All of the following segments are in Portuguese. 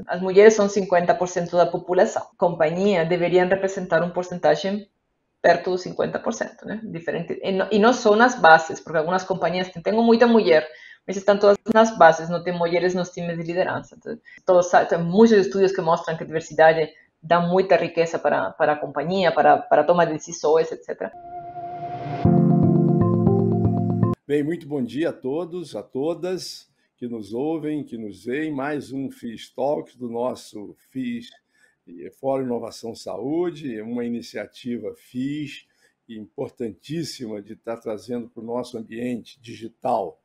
As mulheres são 50% da população. A companhia deveria representar um porcentagem perto dos 50%, né? Diferente. E não só nas bases, porque algumas companhias têm muita mulher, mas estão todas nas bases, não tem mulheres nos times de liderança. Então, tem muitos estudos que mostram que a diversidade dá muita riqueza para a companhia, para a toma de decisões, etc. Bem, muito bom dia a todos, a todas que nos ouvem, que nos veem. Mais um FIS Talks do nosso FIS Fórum Inovação Saúde, uma iniciativa FIS importantíssima de estar trazendo para o nosso ambiente digital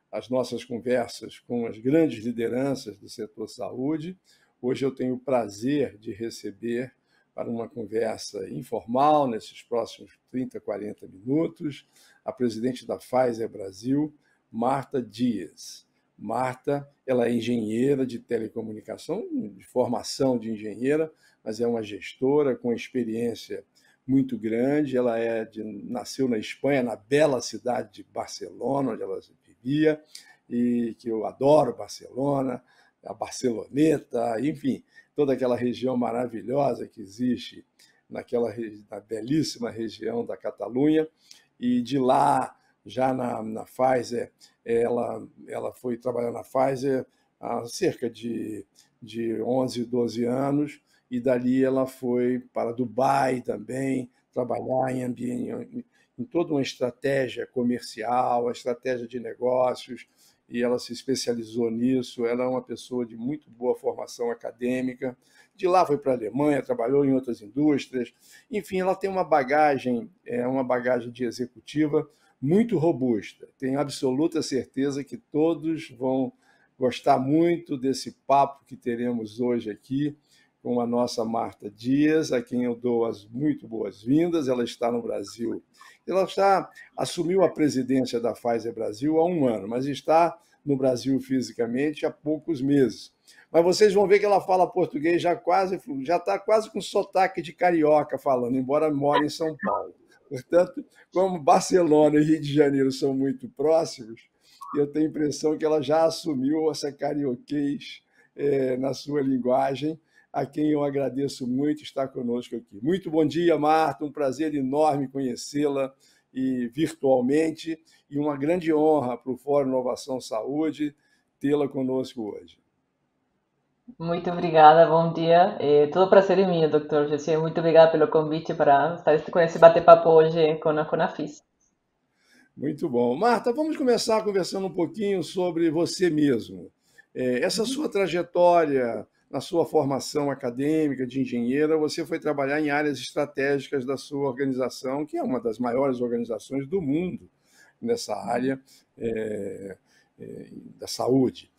as nossas conversas com as grandes lideranças do setor saúde. Hoje eu tenho o prazer de receber para uma conversa informal, nesses próximos 30, 40 minutos, a presidente da Pfizer Brasil, Marta Dias. Marta, ela é engenheira de telecomunicação, de formação de engenheira, mas é uma gestora com experiência muito grande. Ela nasceu na Espanha, na bela cidade de Barcelona, onde ela vivia, e que eu adoro Barcelona, a Barceloneta, enfim, toda aquela região maravilhosa que existe na belíssima região da Catalunha. E de lá, já na Pfizer, ela foi trabalhar na Pfizer há cerca de 11, 12 anos, e dali ela foi para Dubai também, trabalhar em toda uma estratégia comercial, a estratégia de negócios, e ela se especializou nisso. Ela é uma pessoa de muito boa formação acadêmica. De lá foi para a Alemanha, trabalhou em outras indústrias. Enfim, ela tem uma bagagem de executiva muito robusta. Tenho absoluta certeza que todos vão gostar muito desse papo que teremos hoje aqui com a nossa Marta Dias, a quem eu dou as muito boas-vindas. Ela está no Brasil. Ela assumiu a presidência da Pfizer Brasil há um ano, mas está no Brasil fisicamente há poucos meses. Mas vocês vão ver que ela fala português já está quase com sotaque de carioca falando, embora more em São Paulo. Portanto, como Barcelona e Rio de Janeiro são muito próximos, eu tenho a impressão que ela já assumiu essa carioquês na sua linguagem, a quem eu agradeço muito estar conosco aqui. Muito bom dia, Marta, um prazer enorme conhecê-la virtualmente, e uma grande honra para o Fórum Inovação Saúde tê-la conosco hoje. Muito obrigada, bom dia. Todo prazer é meu, doutor José. Muito obrigada pelo convite para estar com esse bate-papo hoje com a FIS. Muito bom. Marta, vamos começar conversando um pouquinho sobre você mesmo. Essa sua trajetória, na sua formação acadêmica de engenheira, você foi trabalhar em áreas estratégicas da sua organização, que é uma das maiores organizações do mundo nessa área da saúde.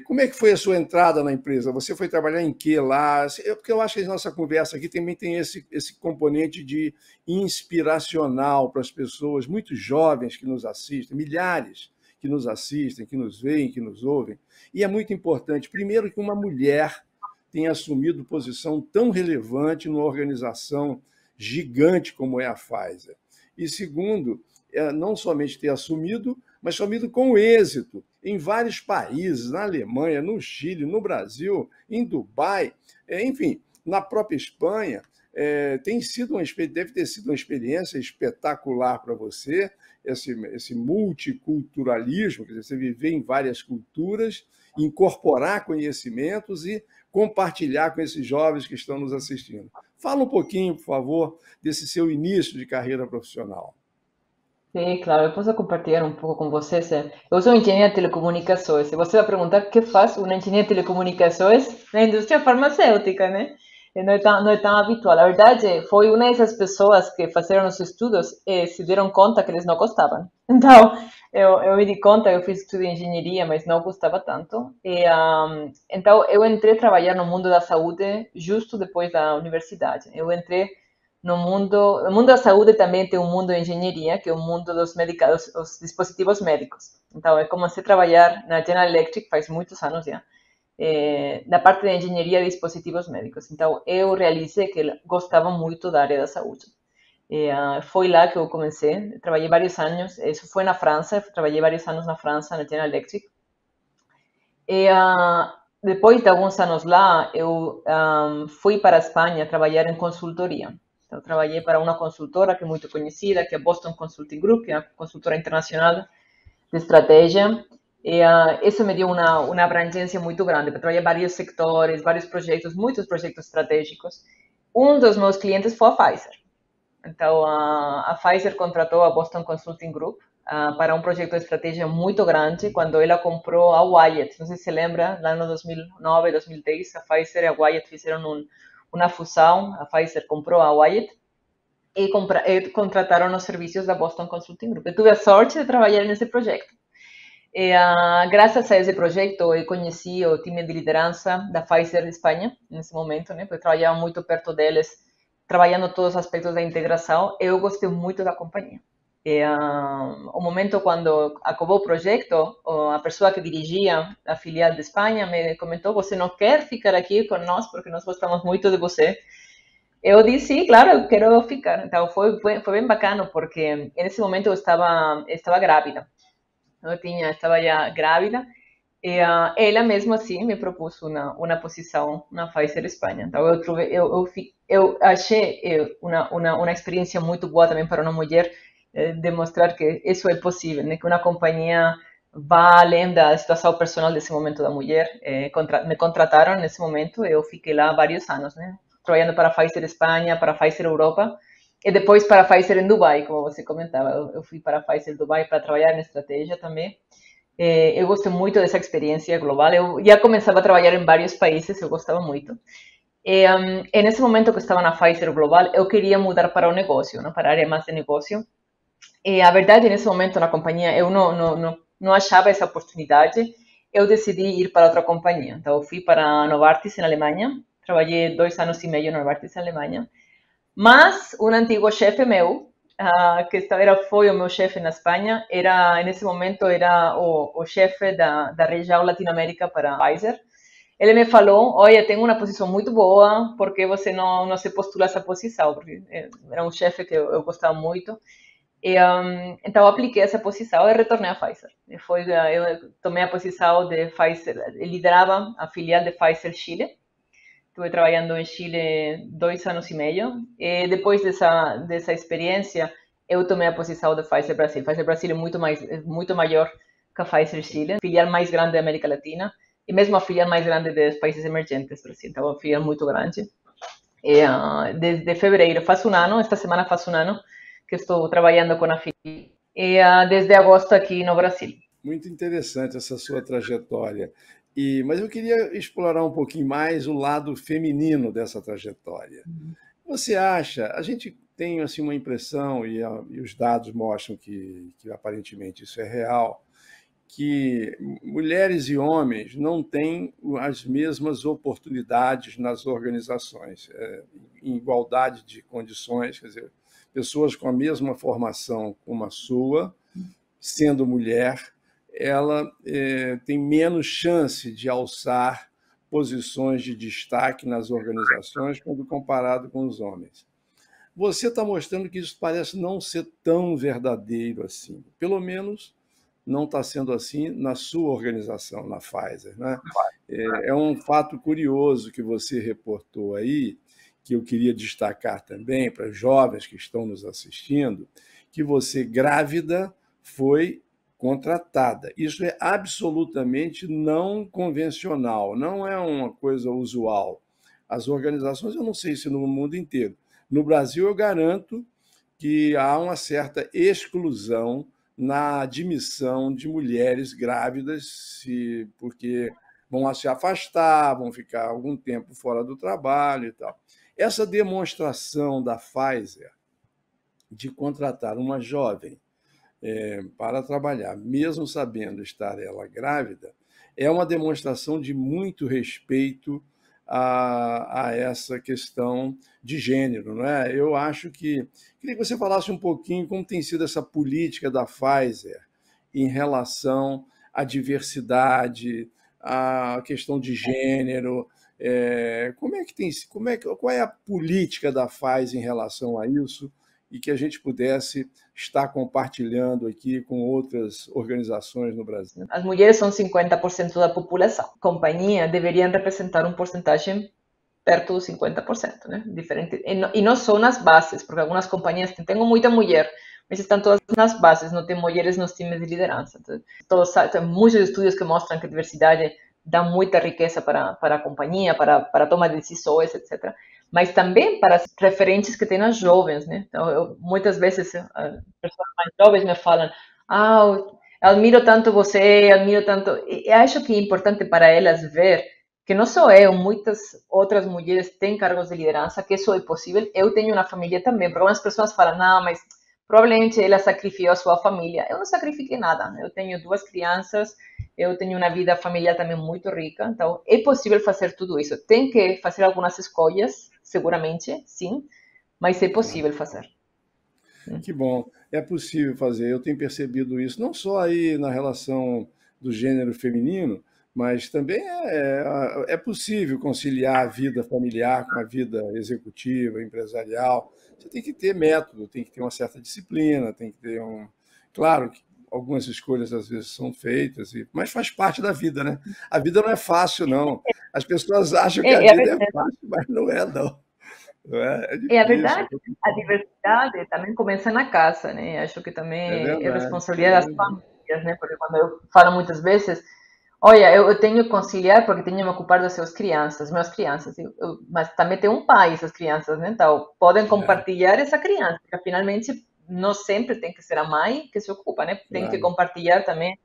Como é que foi a sua entrada na empresa? Você foi trabalhar em que lá? Porque eu acho que a nossa conversa aqui também tem esse componente de inspiracional para as pessoas muito jovens que nos assistem, milhares que nos assistem, que nos veem, que nos ouvem. E é muito importante, primeiro, que uma mulher tenha assumido posição tão relevante numa organização gigante como é a Pfizer. E segundo, não somente ter assumido, mas assumido com êxito em vários países, na Alemanha, no Chile, no Brasil, em Dubai, enfim, na própria Espanha. Deve ter sido uma experiência espetacular para você, esse multiculturalismo, quer dizer, você viver em várias culturas, incorporar conhecimentos e compartilhar com esses jovens que estão nos assistindo. Fala um pouquinho, por favor, desse seu início de carreira profissional. Sim, claro, eu posso compartilhar um pouco com vocês. Eu sou engenheira de telecomunicações. E você vai perguntar o que faz uma engenheira de telecomunicações na indústria farmacêutica, né? E não é tão habitual. A verdade, foi uma dessas pessoas que fizeram os estudos e se deram conta que eles não gostavam. Então, eu me di conta, eu fiz estudo de engenharia, mas não gostava tanto. Então, eu entrei a trabalhar no mundo da saúde justo depois da universidade. Eu entrei no mundo da saúde também tem um mundo de engenharia, que é o mundo dos medicados, os dispositivos médicos. Então, eu comecei a trabalhar na General Electric faz muitos anos já, na parte de engenharia de dispositivos médicos. Então, eu realizei que gostava muito da área da saúde. Foi lá que eu comecei, trabalhei vários anos, isso foi na França, trabalhei vários anos na França, na General Electric. depois de alguns anos lá, eu fui para a Espanha trabalhar em consultoria. Então, trabalhei para uma consultora que é muito conhecida, que é a Boston Consulting Group, que é uma consultora internacional de estratégia. E isso me deu uma abrangência muito grande, para trabalhar vários sectores, vários projetos, muitos projetos estratégicos. Um dos meus clientes foi a Pfizer. Então, a Pfizer contratou a Boston Consulting Group para um projeto de estratégia muito grande, quando ela comprou a Wyeth. Não sei se você lembra, lá no 2009, 2010, a Pfizer e a Wyeth fizeram uma fusão. A Pfizer comprou a Wyeth e contrataram os serviços da Boston Consulting Group. Eu tive a sorte de trabalhar nesse projeto. E, graças a esse projeto, eu conheci o time de liderança da Pfizer de Espanha, nesse momento, né? Porque eu trabalhava muito perto deles, trabalhando todos os aspectos da integração. Eu gostei muito da companhia. E, o momento quando acabou o projeto, a pessoa que dirigia a filial de Espanha me comentou: você não quer ficar aqui conosco porque nós gostamos muito de você? Eu disse, sim, claro, eu quero ficar. Então, foi bem bacana, porque nesse momento eu estava grávida. Estava já grávida, e ela mesmo assim me propôs uma posição na Pfizer Espanha. Então eu achei uma experiência muito boa também para uma mulher, demonstrar que isso é possível, né? Que uma companhia vá além da situação personal desse momento da mulher. Me contrataram nesse momento, eu fiquei lá vários anos, né? Trabalhando para a Pfizer Espanha, para a Pfizer Europa, e depois para a Pfizer em Dubai, como você comentava. Eu fui para a Pfizer Dubai para trabalhar na estratégia também. Eu gostei muito dessa experiência global. Eu já começava a trabalhar em vários países, eu gostava muito. E nesse momento que estava na Pfizer Global, eu queria mudar para o negócio, né, para a área mais de negócio. E a verdade, nesse momento na companhia, eu não achava essa oportunidade. Eu decidi ir para outra companhia. Então, eu fui para a Novartis, na Alemanha. Trabalhei 2 anos e meio na Novartis, na Alemanha. Mas um antigo chefe meu, foi o meu chefe na Espanha, nesse momento era o chefe da região Latinoamérica para a Pfizer. Ele me falou: olha, tenho uma posição muito boa, por que você não se postula essa posição? Porque era um chefe que eu gostava muito. Então, eu apliquei essa posição e retornei à Pfizer. Eu tomei a posição de Pfizer, liderava a filial de Pfizer Chile. Estuve trabalhando em Chile 2 anos e meio. E depois dessa experiência, eu tomei a posição da Pfizer Brasil. Pfizer Brasil é muito maior que a Pfizer Chile, a filial mais grande da América Latina e mesmo a filial mais grande dos países emergentes, Brasil. Então, é uma filial muito grande. E, desde fevereiro, faz um ano, esta semana faz um ano que estou trabalhando com a filial. E desde agosto aqui no Brasil. Muito interessante essa sua trajetória. Mas eu queria explorar um pouquinho mais o lado feminino dessa trajetória. Você acha, a gente tem assim uma impressão, e os dados mostram que aparentemente isso é real, que mulheres e homens não têm as mesmas oportunidades nas organizações, em igualdade de condições, quer dizer, pessoas com a mesma formação como a sua, sendo mulher, ela tem menos chance de alçar posições de destaque nas organizações quando comparado com os homens. Você está mostrando que isso parece não ser tão verdadeiro assim. Pelo menos não está sendo assim na sua organização, na Pfizer, né? É um fato curioso que você reportou aí, que eu queria destacar também para os jovens que estão nos assistindo, que você, grávida, foi contratada. Isso é absolutamente não convencional, não é uma coisa usual. As organizações, eu não sei se no mundo inteiro. No Brasil, eu garanto que há uma certa exclusão na admissão de mulheres grávidas, porque vão se afastar, vão ficar algum tempo fora do trabalho e tal. Essa demonstração da Pfizer de contratar uma jovem para trabalhar, mesmo sabendo estar ela grávida, é uma demonstração de muito respeito a essa questão de gênero, não é? Eu acho que queria que você falasse um pouquinho como tem sido essa política da Pfizer em relação à diversidade, à questão de gênero. Como é que tem, qual é a política da Pfizer em relação a isso? e que a gente pudesse estar compartilhando aqui com outras organizações no Brasil. As mulheres são 50% da população. A companhia deveria representar um porcentagem perto dos 50%, né? Diferente. E não só nas bases, porque algumas companhias têm muita mulher, mas estão todas nas bases, não tem mulheres nos times de liderança. Então, tem muitos estudos que mostram que a diversidade dá muita riqueza para a companhia, para a toma de decisões, etc. Mas também para as referentes que tem as jovens, né? Então, muitas vezes, pessoas mais jovens me falam, eu admiro tanto você, admiro tanto... E acho que é importante para elas ver que não só eu, muitas outras mulheres têm cargos de liderança, que isso é possível. Eu tenho uma família também, porque algumas pessoas falam, não, mas provavelmente ela sacrificou a sua família. Eu não sacrifiquei nada. Eu tenho 2 crianças, eu tenho uma vida familiar também muito rica, então é possível fazer tudo isso. Tem que fazer algumas escolhas, seguramente, sim, mas é possível fazer. Que bom, é possível fazer. Eu tenho percebido isso, não só aí na relação do gênero feminino, mas também é possível conciliar a vida familiar com a vida executiva, empresarial. Você tem que ter método, tem que ter uma certa disciplina, tem que ter um. Claro que algumas escolhas às vezes são feitas, mas faz parte da vida, né? A vida não é fácil, não. As pessoas acham que a vida é fácil, mas não é, não. Não é? É É a difícil, verdade, a diversidade também começa na casa, né? Acho que é também é verdade, é responsabilidade das verdade. famílias, né? Porque quando eu falo muitas vezes, olha, eu tenho que conciliar porque tenho que me ocupar das suas crianças, minhas crianças, mas também tem um pai, essas crianças, né? Então, podem É, compartilhar essa criança, porque finalmente não sempre tem que ser a mãe que se ocupa, né? Tem que claro. compartilhar também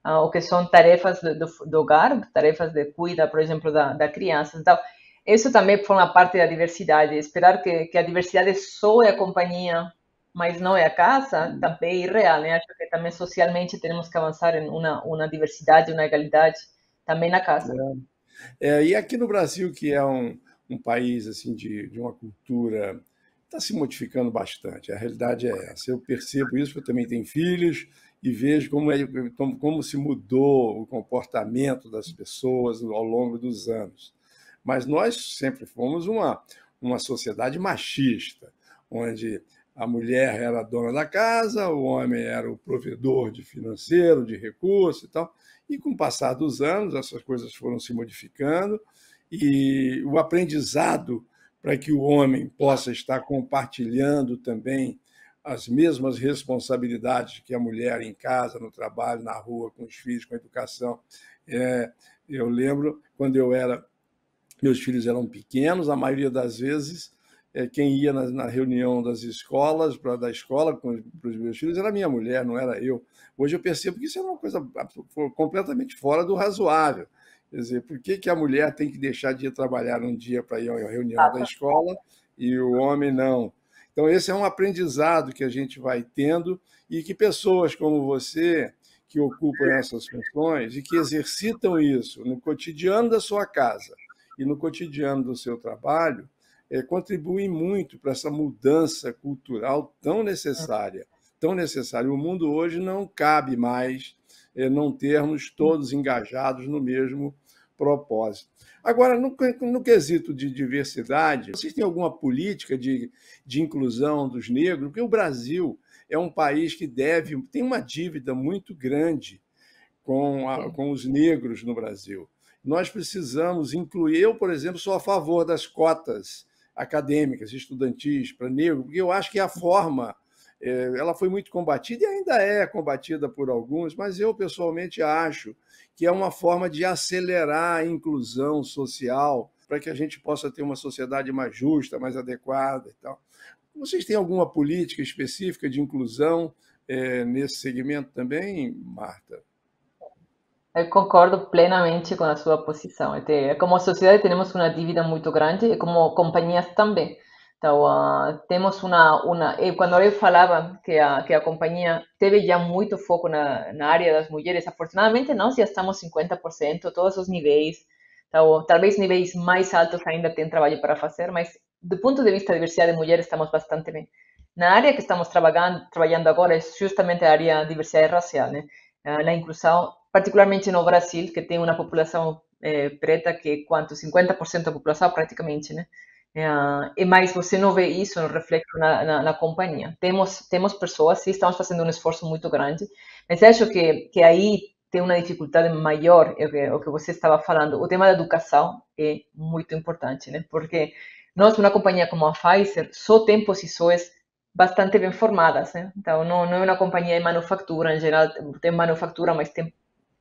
o que são tarefas do hogar, tarefas de cuidar, por exemplo, da criança. Então, isso também forma parte da diversidade. Esperar que a diversidade só é a companhia, mas não é a casa, também é irreal, né? Acho que também socialmente temos que avançar em uma diversidade, uma igualdade também na casa. E aqui no Brasil, que é um país assim de uma cultura, está se modificando bastante. A realidade é essa. Eu percebo isso, porque eu também tenho filhos e vejo como se mudou o comportamento das pessoas ao longo dos anos. Mas nós sempre fomos uma sociedade machista, onde a mulher era a dona da casa, o homem era o provedor de financeiro, de recursos e tal. E com o passar dos anos, essas coisas foram se modificando e o aprendizado para que o homem possa estar compartilhando também as mesmas responsabilidades que a mulher em casa, no trabalho, na rua, com os filhos, com a educação. Eu lembro quando meus filhos eram pequenos, a maioria das vezes quem ia na reunião das escolas, da escola para os meus filhos, era minha mulher, não era eu. Hoje eu percebo que isso é uma coisa completamente fora do razoável. Quer dizer, por que a mulher tem que deixar de ir trabalhar um dia para ir à reunião da escola e o homem não? Então, esse é um aprendizado que a gente vai tendo e que pessoas como você, que ocupam essas funções e que exercitam isso no cotidiano da sua casa e no cotidiano do seu trabalho, contribuem muito para essa mudança cultural tão necessária. Tão necessária. O mundo hoje não cabe mais não termos todos engajados no mesmo propósito. Agora, no quesito de diversidade, vocês têm alguma política de inclusão dos negros? Porque o Brasil é um país que tem uma dívida muito grande com os negros no Brasil. Nós precisamos incluir. Eu, por exemplo, sou a favor das cotas acadêmicas, estudantis para negro, porque eu acho que a forma ela foi muito combatida e ainda é combatida por alguns, mas eu pessoalmente acho que é uma forma de acelerar a inclusão social para que a gente possa ter uma sociedade mais justa, mais adequada e tal. Vocês têm alguma política específica de inclusão nesse segmento também, Marta? Eu concordo plenamente com a sua posição. Como sociedade temos uma dívida muito grande e como companhias também. Então, temos quando eu falava que a companhia teve já muito foco na área das mulheres, afortunadamente nós já estamos 50%, todos os níveis. Então, talvez níveis mais altos ainda têm trabalho para fazer, mas do ponto de vista da diversidade de mulheres estamos bastante bem. Na área que estamos trabalhando agora é justamente a área de diversidade racial, né? Na inclusão, particularmente no Brasil, que tem uma população preta que é quanto 50% da população praticamente, né? Mas você não vê isso no reflexo na companhia. Temos pessoas, sim, estamos fazendo um esforço muito grande, mas acho que aí tem uma dificuldade maior, o que você estava falando. O tema da educação é muito importante, né? Porque nós, uma companhia como a Pfizer, só tem posições bastante bem formadas, né? Então, não é uma companhia de manufatura, em geral, tem manufatura, mas tem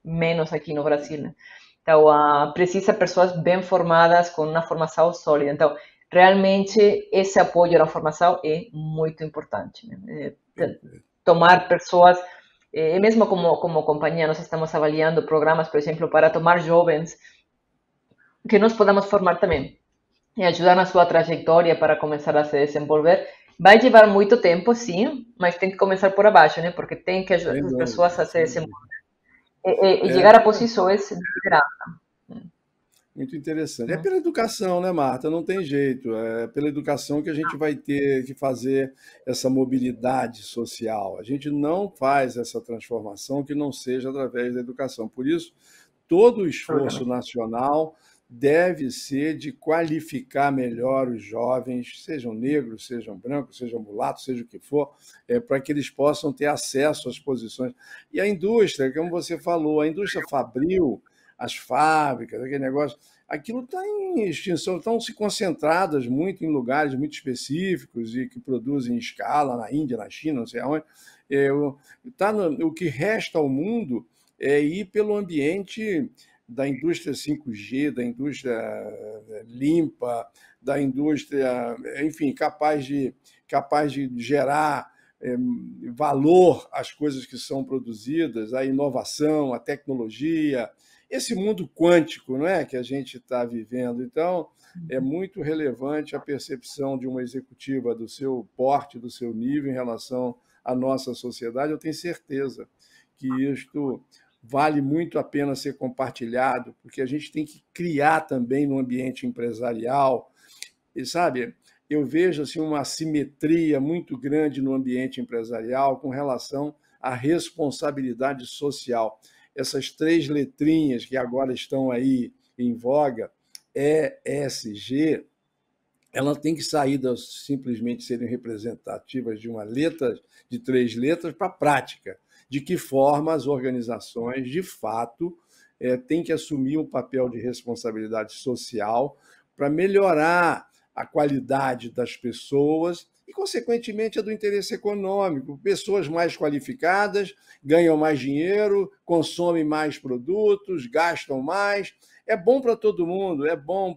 menos aqui no Brasil, né? Então, precisa pessoas bem formadas, com uma formação sólida. Então, realmente, esse apoio na formação é muito importante, né? Tomar pessoas, mesmo como companhia, nós estamos avaliando programas, por exemplo, para tomar jovens que nós podamos formar também e ajudar na sua trajetória para começar a se desenvolver. Vai levar muito tempo, sim, mas tem que começar por abaixo, né? Porque tem que ajudar Sem as pessoas dúvida, a se sem desenvolver dúvida. e É chegar a posições de liderança. muito interessante. É Uhum. pela educação, né, Marta? Não tem jeito. É pela educação que a gente vai ter que fazer essa mobilidade social. A gente não faz essa transformação que não seja através da educação. Por isso, todo o esforço Absolutamente. nacional deve ser de qualificar melhor os jovens, sejam negros, sejam brancos, sejam mulatos, seja o que for, para que eles possam ter acesso às posições. E a indústria, como você falou, a indústria fabril, as fábricas, aquele negócio, aquilo está em extinção, estão se concentradas muito em lugares muito específicos e que produzem em escala, na Índia, na China, não sei aonde. O que resta ao mundo é ir pelo ambiente da indústria 5G, da indústria limpa, da indústria, enfim, capaz de gerar valor às coisas que são produzidas, a inovação, a tecnologia, esse mundo quântico, não é, que a gente está vivendo. Então, é muito relevante a percepção de uma executiva do seu porte, do seu nível em relação à nossa sociedade. Eu tenho certeza que isto vale muito a pena ser compartilhado, porque a gente tem que criar também no ambiente empresarial. E sabe, eu vejo assim uma assimetria muito grande no ambiente empresarial com relação à responsabilidade social. Essas três letrinhas que agora estão aí em voga, ESG, ela tem que sair das simplesmente serem representativas de uma letra, de três letras, para a prática. De que forma as organizações, de fato, têm que assumir um papel de responsabilidade social para melhorar a qualidade das pessoas e, consequentemente, a do interesse econômico. Pessoas mais qualificadas ganham mais dinheiro, consomem mais produtos, gastam mais. É bom para todo mundo, é bom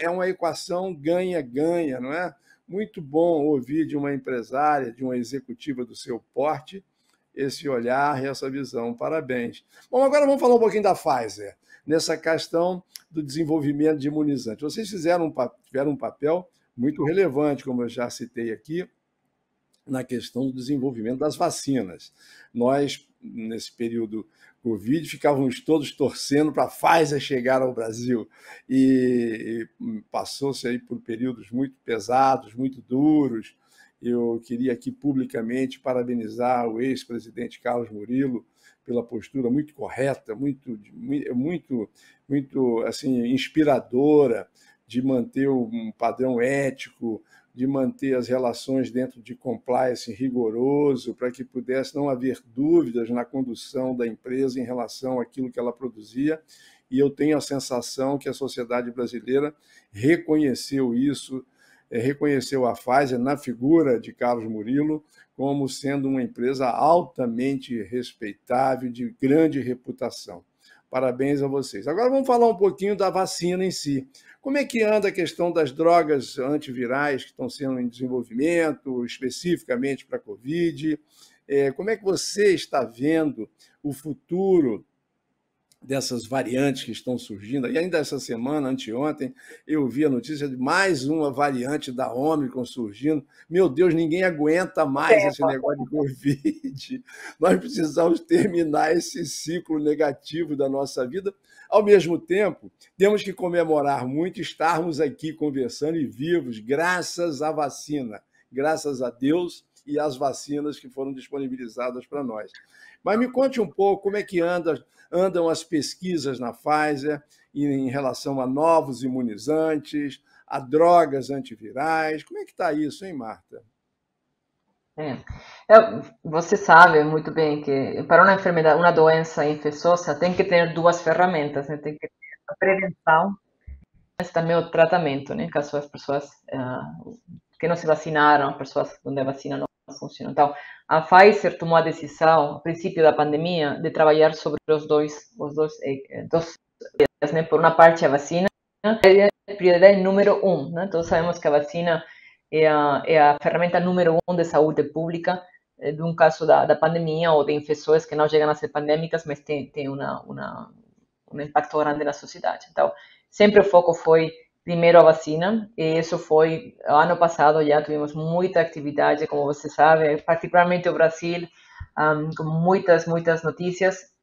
é uma equação ganha-ganha, não é? Muito bom ouvir de uma empresária, de uma executiva do seu porte, esse olhar e essa visão. Parabéns. Bom, agora vamos falar um pouquinho da Pfizer, nessa questão do desenvolvimento de imunizantes. Vocês tiveram um papel muito relevante, como eu já citei aqui, na questão do desenvolvimento das vacinas. Nós, nesse período Covid, ficávamos todos torcendo para a Pfizer chegar ao Brasil. E passou-se aí por períodos muito pesados, muito duros. Eu queria aqui publicamente parabenizar o ex-presidente Carlos Murilo pela postura muito correta, muito assim, inspiradora de manter um padrão ético, de manter as relações dentro de compliance rigoroso, para que pudesse não haver dúvidas na condução da empresa em relação àquilo que ela produzia. E eu tenho a sensação que a sociedade brasileira reconheceu isso, reconheceu a Pfizer na figura de Carlos Murilo como sendo uma empresa altamente respeitável, de grande reputação. Parabéns a vocês. Agora vamos falar um pouquinho da vacina em si. Como é que anda a questão das drogas antivirais que estão sendo em desenvolvimento, especificamente para a Covid? Como é que você está vendo o futuro dessas variantes que estão surgindo? E ainda essa semana, anteontem, eu vi a notícia de mais uma variante da Ômicron surgindo. Meu Deus, ninguém aguenta mais esse negócio de Covid. Nós precisamos terminar esse ciclo negativo da nossa vida. Ao mesmo tempo, temos que comemorar muito estarmos aqui conversando e vivos, graças à vacina, graças a Deus e às vacinas que foram disponibilizadas para nós. Mas me conte um pouco como é que andam as pesquisas na Pfizer em relação a novos imunizantes, a drogas antivirais. Como é que está isso, hein, Marta? É. Você sabe muito bem que para uma enfermidade, uma doença infecciosa, tem que ter duas ferramentas, né? Tem que ter a prevenção, mas também o tratamento, né? Caso as pessoas que não se vacinaram, pessoas onde a vacina não funciona. Então, a Pfizer tomou a decisão, a princípio da pandemia, de trabalhar sobre dois né? Por uma parte, a vacina é a prioridade número um, né? Todos sabemos que a vacina é a ferramenta número um de saúde pública de um caso da pandemia ou de infecções que não chegam a ser pandêmicas, mas tem um impacto grande na sociedade. Então, sempre o foco foi primeiro a vacina, e isso foi, ano passado já tivemos muita atividade, como você sabe, particularmente o Brasil, com muitas notícias.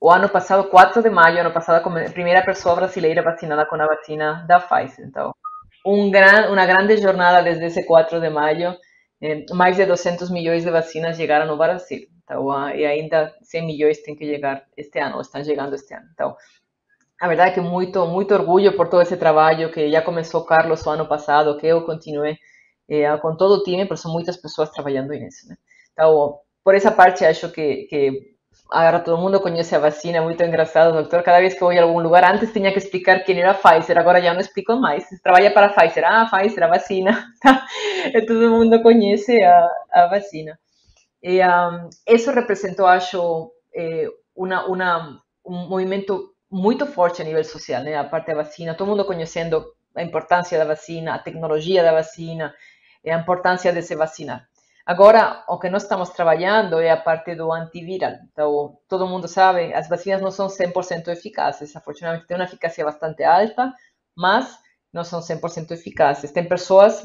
O ano passado, 4 de maio, ano passado, a primeira pessoa brasileira vacinada com a vacina da Pfizer. Então, uma grande jornada desde esse 4 de maio. Mais de 200 milhões de vacinas chegaram no Brasil. Então, e ainda 100 milhões têm que chegar este ano, ou estão chegando este ano. Então, a verdade é que muito orgulho por todo esse trabalho que já começou Carlos o ano passado, que eu continuei com todo o time, porque são muitas pessoas trabalhando nisso, né? Então, por essa parte, acho que agora todo mundo conhece a vacina, é muito engraçado, doutor. Cada vez que vou a algum lugar, antes tinha que explicar quem era a Pfizer, agora já não explico mais. Trabalha para a Pfizer, Pfizer, a vacina. Todo mundo conhece a vacina. E isso representou, acho, um movimento muito forte a nível social, né? A parte da vacina, todo mundo conhecendo a importância da vacina, a tecnologia da vacina, e a importância de se vacinar. Agora, o que nós estamos trabalhando é a parte do antiviral. Então, todo mundo sabe, as vacinas não são 100% eficazes. Afortunadamente, tem uma eficácia bastante alta, mas não são 100% eficazes. Tem pessoas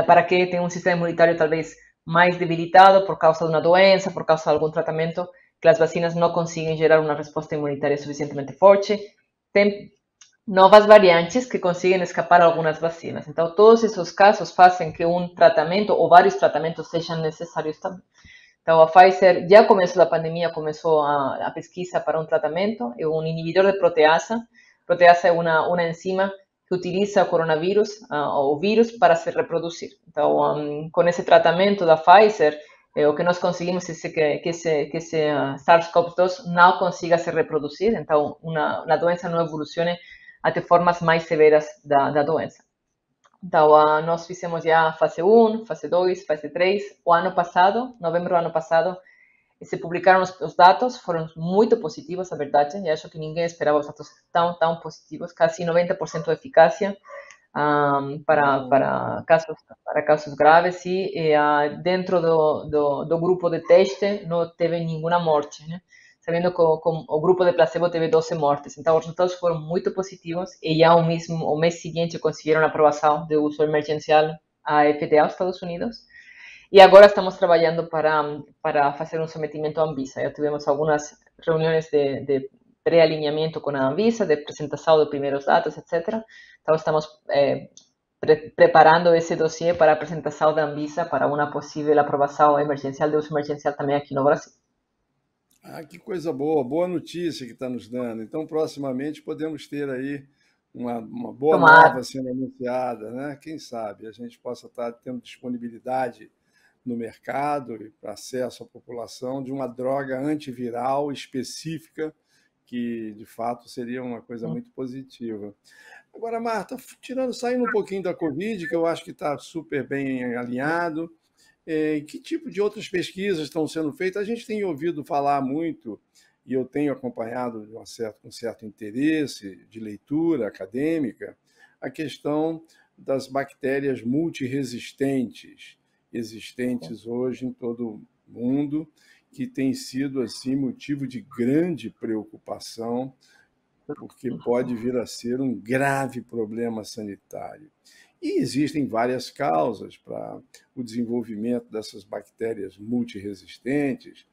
para que tem um sistema imunitário talvez mais debilitado por causa de uma doença, por causa de algum tratamento, que as vacinas não conseguem gerar uma resposta imunitária suficientemente forte. Tem novas variantes que conseguem escapar a algumas vacinas. Então, todos esses casos fazem que um tratamento ou vários tratamentos sejam necessários também. Então, a Pfizer, já começou da pandemia, começou a pesquisa para um tratamento, é um inibidor de proteasa. Proteasa é uma enzima que utiliza o coronavírus, o vírus, para se reproduzir. Então, com esse tratamento da Pfizer, o que nós conseguimos é que esse SARS-CoV-2 não consiga se reproduzir, então, a doença não evolucione até formas mais severas da doença. Então, nós fizemos já fase 1, fase 2, fase 3. O ano passado, novembro do ano passado, se publicaram os dados, foram muito positivos, a verdade. Eu acho que ninguém esperava os dados tão positivos, quase 90% de eficácia para casos graves, e dentro do grupo de teste não teve nenhuma morte, né? Sabendo que o grupo de placebo teve 12 mortes. Então, os resultados foram muito positivos, e já o mês seguinte conseguiram a aprovação de uso emergencial à FDA, aos Estados Unidos. E agora estamos trabalhando para fazer um sometimento à Anvisa. Já tivemos algumas reuniões de pré-alinhamento com a Anvisa, de apresentação de primeiros dados, etc. Então, estamos preparando esse dossiê para a apresentação da Anvisa para uma possível aprovação emergencial, de uso emergencial também aqui no Brasil. Que coisa boa, boa notícia que está nos dando. Então, proximamente podemos ter aí uma boa Tomara. nova sendo anunciada, né? Quem sabe a gente possa estar tendo disponibilidade no mercado e para acesso à população de uma droga antiviral específica, que de fato seria uma coisa muito positiva. Agora, Marta, saindo um pouquinho da Covid, que eu acho que está super bem alinhado, que tipo de outras pesquisas estão sendo feitas? A gente tem ouvido falar muito, e eu tenho acompanhado com certo interesse de leitura acadêmica, a questão das bactérias multiresistentes, existentes hoje em todo o mundo, que tem sido assim motivo de grande preocupação, porque pode vir a ser um grave problema sanitário. E existem várias causas para o desenvolvimento dessas bactérias multiresistentes,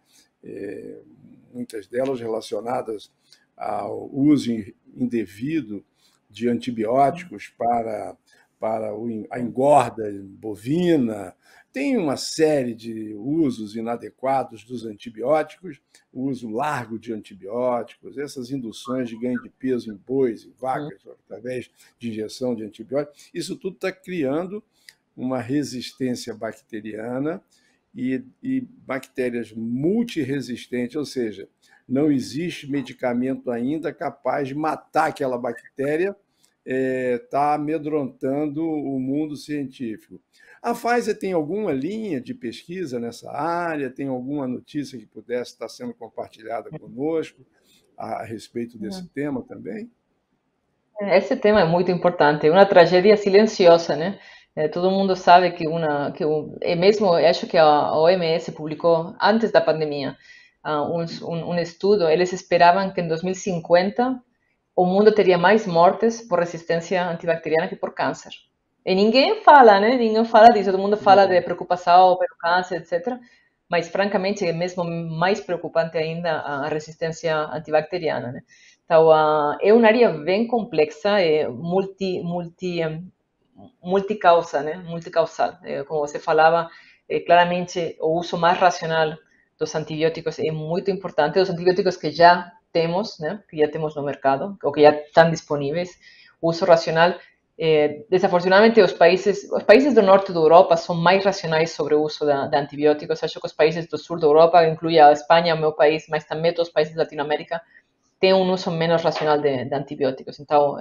muitas delas relacionadas ao uso indevido de antibióticos para para a engorda bovina. Tem uma série de usos inadequados dos antibióticos, o uso largo de antibióticos, essas induções de ganho de peso em bois e vacas através de injeção de antibióticos. Isso tudo está criando uma resistência bacteriana e bactérias multiresistentes, ou seja, não existe medicamento ainda capaz de matar aquela bactéria, está amedrontando o mundo científico. A Pfizer tem alguma linha de pesquisa nessa área? Tem alguma notícia que pudesse estar sendo compartilhada conosco a respeito desse tema também? Esse tema é muito importante, é uma tragédia silenciosa, né? Todo mundo sabe mesmo, eu acho que a OMS publicou antes da pandemia um estudo, eles esperavam que em 2050 o mundo teria mais mortes por resistência antibacteriana que por câncer. E ninguém fala, né? Ninguém fala disso, todo mundo fala de preocupação pelo câncer, etc. Mas, francamente, é mesmo mais preocupante ainda a resistência antibacteriana, né? Então, é uma área bem complexa, multicausa, né? Multicausal. Como você falava, claramente o uso mais racional dos antibióticos é muito importante. Os antibióticos que já temos, né? Que já temos no mercado, ou que já estão disponíveis, o uso racional. Desafortunadamente, os países do norte da Europa são mais racionais sobre o uso de antibióticos. Acho que os países do sul da Europa, inclui a Espanha, o meu país, mas também todos os países da Latinoamérica, têm um uso menos racional de antibióticos. Então,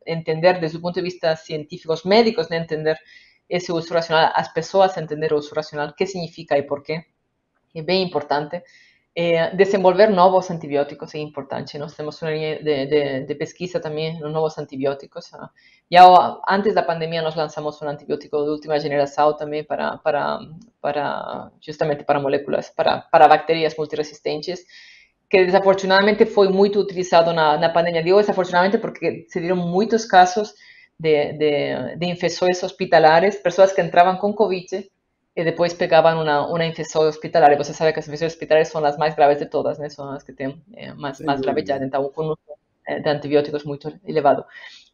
entender desde o ponto de vista científico, os médicos, né, entender esse uso racional, as pessoas entender o uso racional, o que significa e por quê, é bem importante. Desenvolver novos antibióticos é importante. Nós temos uma linha de pesquisa também nos novos antibióticos. Já antes da pandemia nós lançamos um antibiótico de última geração também justamente para moléculas, para bactérias multiresistentes, que desafortunadamente foi muito utilizado na pandemia. Digo desafortunadamente porque se deram muitos casos de infecções hospitalares, pessoas que entravam com Covid e depois pegavam uma infecção hospitalar. E você sabe que as infecções hospitalares são as mais graves de todas, né? São as que têm Sem mais gravidade. dúvida. Então, com uso de antibióticos muito elevado.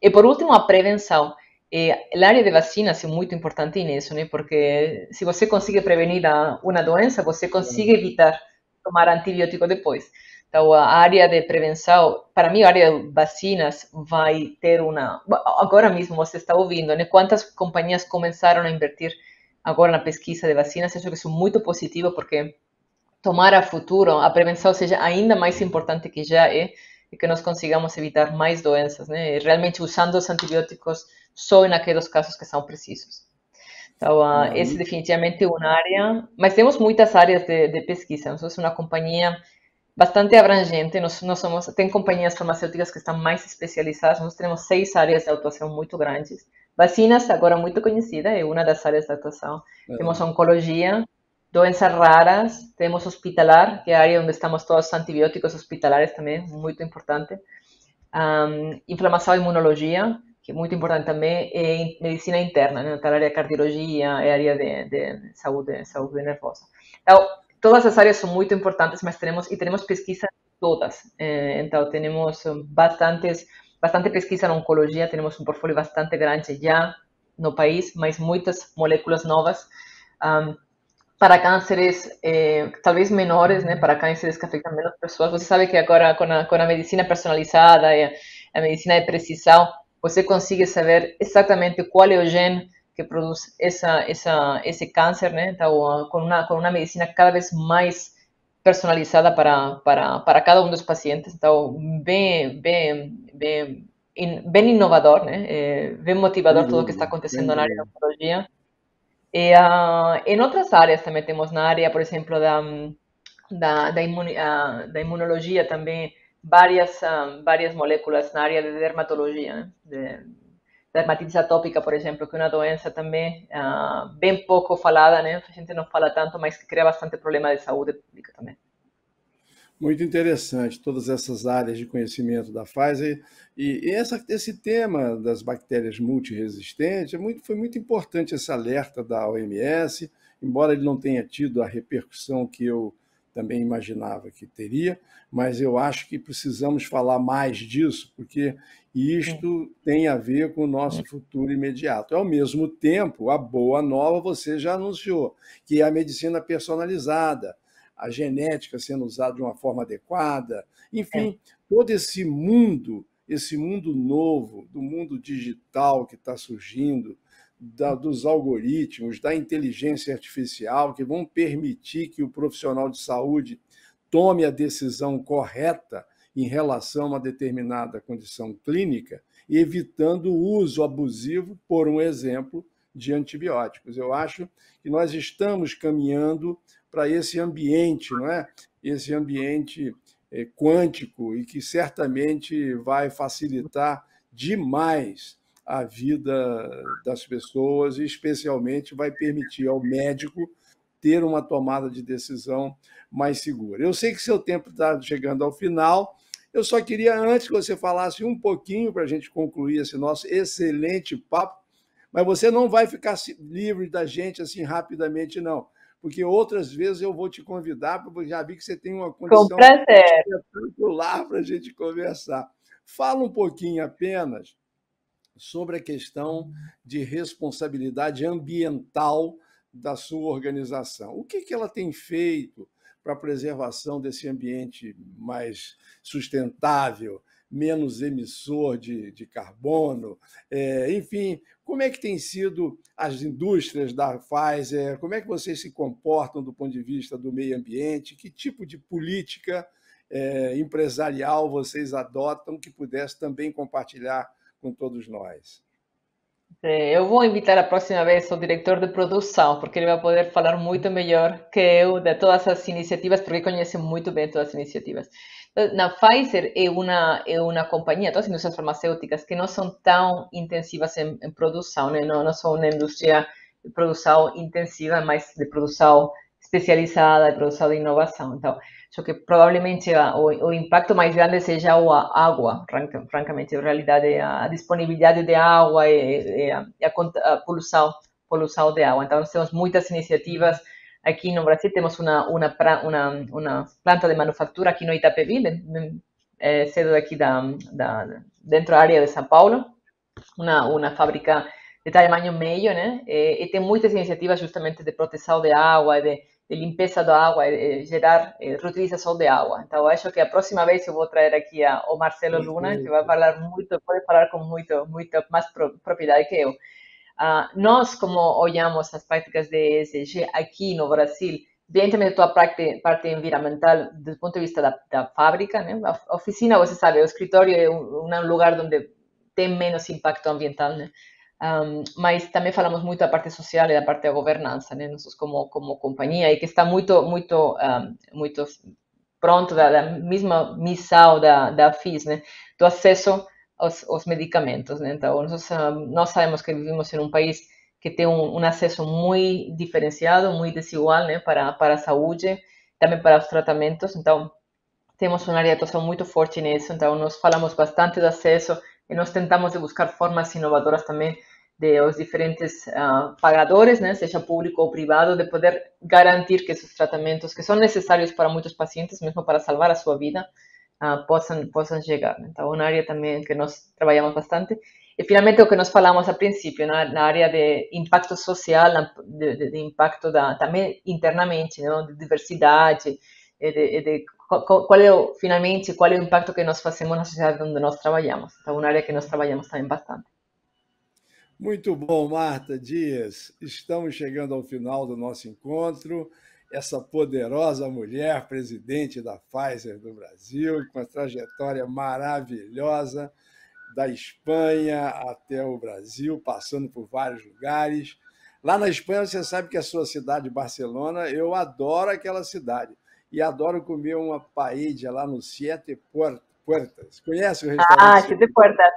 E por último, a prevenção. A área de vacinas é muito importante nisso, né? Porque se você consegue prevenir uma doença, você consegue evitar tomar antibiótico depois. Então, a área de prevenção, para mim, a área de vacinas vai ter uma. Agora mesmo você está ouvindo, né? Quantas companhias começaram a invertir agora na pesquisa de vacinas? Acho que isso é muito positivo, porque tomar a futuro a prevenção seja ainda mais importante que já é, e que nós consigamos evitar mais doenças, né? Realmente usando os antibióticos só naqueles casos que são precisos. Então, esse Muito definitivamente é uma área, mas temos muitas áreas de pesquisa. Nós somos uma companhia bastante abrangente. Tem companhias farmacêuticas que estão mais especializadas. Nós temos 6 áreas de atuação muito grandes. Vacinas, agora muito conhecida, é uma das áreas de atuação. Temos oncologia, doenças raras, temos hospitalar, que é a área onde estamos todos os antibióticos hospitalares também, muito importante. Inflamação e imunologia, que é muito importante também, e medicina interna, né? Tá a área de cardiologia, é a área de saúde nervosa. Então, todas as áreas são muito importantes, mas temos pesquisa em todas. Então, temos bastante pesquisa na oncologia, temos um portfólio bastante grande já no país, mas muitas moléculas novas. Para cânceres talvez menores, né, para cânceres que afetam menos pessoas. Você sabe que agora com a medicina personalizada e a medicina de precisão, você consegue saber exatamente qual é o gene que produz esse câncer, né? Então, com uma medicina cada vez mais personalizada para cada um dos pacientes. Então, bem inovador, né? Bem sem motivador tudo o que está dúvida, sem acontecendo na área de dúvida. oncologia. Em outras áreas também temos na área, por exemplo, da imunologia também, várias moléculas na área de dermatologia, né? De dermatite atópica, por exemplo, que é uma doença também bem pouco falada, né? A gente não fala tanto, mas que cria bastante problema de saúde pública também. Muito interessante, todas essas áreas de conhecimento da Pfizer. Esse tema das bactérias multiresistentes foi muito importante esse alerta da OMS, embora ele não tenha tido a repercussão que eu também imaginava que teria, mas eu acho que precisamos falar mais disso, porque E Sim, isto tem a ver com o nosso futuro imediato. Ao mesmo tempo, a boa nova você já anunciou, que é a medicina personalizada, a genética sendo usada de uma forma adequada, sim, enfim, todo esse mundo novo, do mundo digital que está surgindo, dos algoritmos, da inteligência artificial, que vão permitir que o profissional de saúde tome a decisão correta em relação a uma determinada condição clínica, evitando o uso abusivo, por um exemplo, de antibióticos. Eu acho que nós estamos caminhando para esse ambiente, não é? Esse ambiente quântico e que certamente vai facilitar demais a vida das pessoas e, especialmente, vai permitir ao médico ter uma tomada de decisão mais segura. Eu sei que seu tempo está chegando ao final. Eu só queria, antes que você falasse um pouquinho para a gente concluir esse nosso excelente papo, mas você não vai ficar livre da gente assim rapidamente, não, porque outras vezes eu vou te convidar, porque já vi que você tem uma com condição prazer. espetacular para a gente conversar. Fala um pouquinho apenas sobre a questão de responsabilidade ambiental da sua organização. O que ela tem feito para a preservação desse ambiente mais sustentável, menos emissor de carbono? Enfim, como é que tem sido as indústrias da Pfizer? Como é que vocês se comportam do ponto de vista do meio ambiente? Que tipo de política empresarial vocês adotam que pudesse também compartilhar com todos nós? Eu vou invitar a próxima vez o diretor de produção, porque ele vai poder falar muito melhor que eu de todas as iniciativas, porque conhece muito bem todas as iniciativas. Na Pfizer é uma companhia, todas as indústrias farmacêuticas, que não são tão intensivas em produção, né? Não são uma indústria de produção intensiva, mas de produção especializada, de produção de inovação. Então, acho que provavelmente o impacto mais grande seja a água, francamente. En realidade, a disponibilidade de água e a poluição de água. Então, nós temos muitas iniciativas. Aqui no Brasil temos uma planta de manufatura aqui no Itapevi, cedo daqui dentro da área de São Paulo, uma fábrica de tamanho médio, né? E tem muitas iniciativas justamente de proteção de água, de limpeza da água, gerar reutilização de água. Então, acho que a próxima vez eu vou trazer aqui o Marcelo Luna, que vai Perfeito. falar muito, pode falar com muito mais propriedade que eu. Nós, como olhamos as práticas de ESG aqui no Brasil, evidentemente toda a parte environmental do ponto de vista da fábrica, né? A oficina, você sabe, o escritório é um lugar onde tem menos impacto ambiental, né? Mas também falamos muito da parte social e da parte da governança, né? Nós como companhia, e que está muito pronto da mesma missão da FIS, né? Do acesso aos medicamentos, né? Então, nós sabemos que vivimos em um país que tem um acesso muito diferenciado, muito desigual, né? Para a saúde, também para os tratamentos. Então, temos uma área de atuação muito forte nisso, então nós falamos bastante do acesso e nós tentamos de buscar formas inovadoras também de os diferentes pagadores, né, seja público ou privado, de poder garantir que esses tratamentos que são necessários para muitos pacientes, mesmo para salvar a sua vida, possam chegar. Então, uma área também que nós trabalhamos bastante. E, finalmente, o que nós falamos a princípio, na área de impacto social, de impacto também internamente, né, de diversidade, de qual é finalmente, qual é o impacto que nós fazemos na sociedade onde nós trabalhamos. Então, uma área que nós trabalhamos também bastante. Muito bom, Marta Dias. Estamos chegando ao final do nosso encontro. Essa poderosa mulher, presidente da Pfizer do Brasil, com uma trajetória maravilhosa, da Espanha até o Brasil, passando por vários lugares. Lá na Espanha, você sabe que a sua cidade, Barcelona, eu adoro aquela cidade. E adoro comer uma paella lá no Siete Puertas. Conhece o restaurante Ah, Siete siete puertas.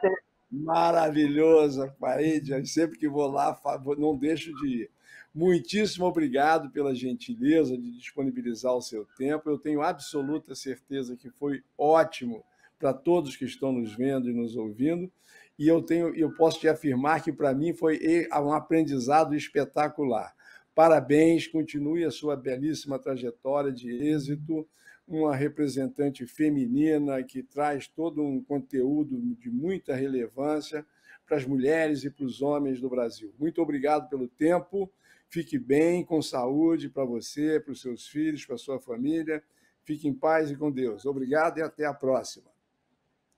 Maravilhosa paella, sempre que vou lá, não deixo de ir. Muitíssimo obrigado pela gentileza de disponibilizar o seu tempo. Eu tenho absoluta certeza que foi ótimo para todos que estão nos vendo e nos ouvindo. E eu posso te afirmar que para mim foi um aprendizado espetacular. Parabéns, continue a sua belíssima trajetória de êxito. uma representante feminina que traz todo um conteúdo de muita relevância para as mulheres e para os homens do Brasil. Muito obrigado pelo tempo. Fique bem, com saúde para você, para os seus filhos, para a sua família. Fique em paz e com Deus. Obrigado e até a próxima.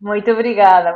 Muito obrigada.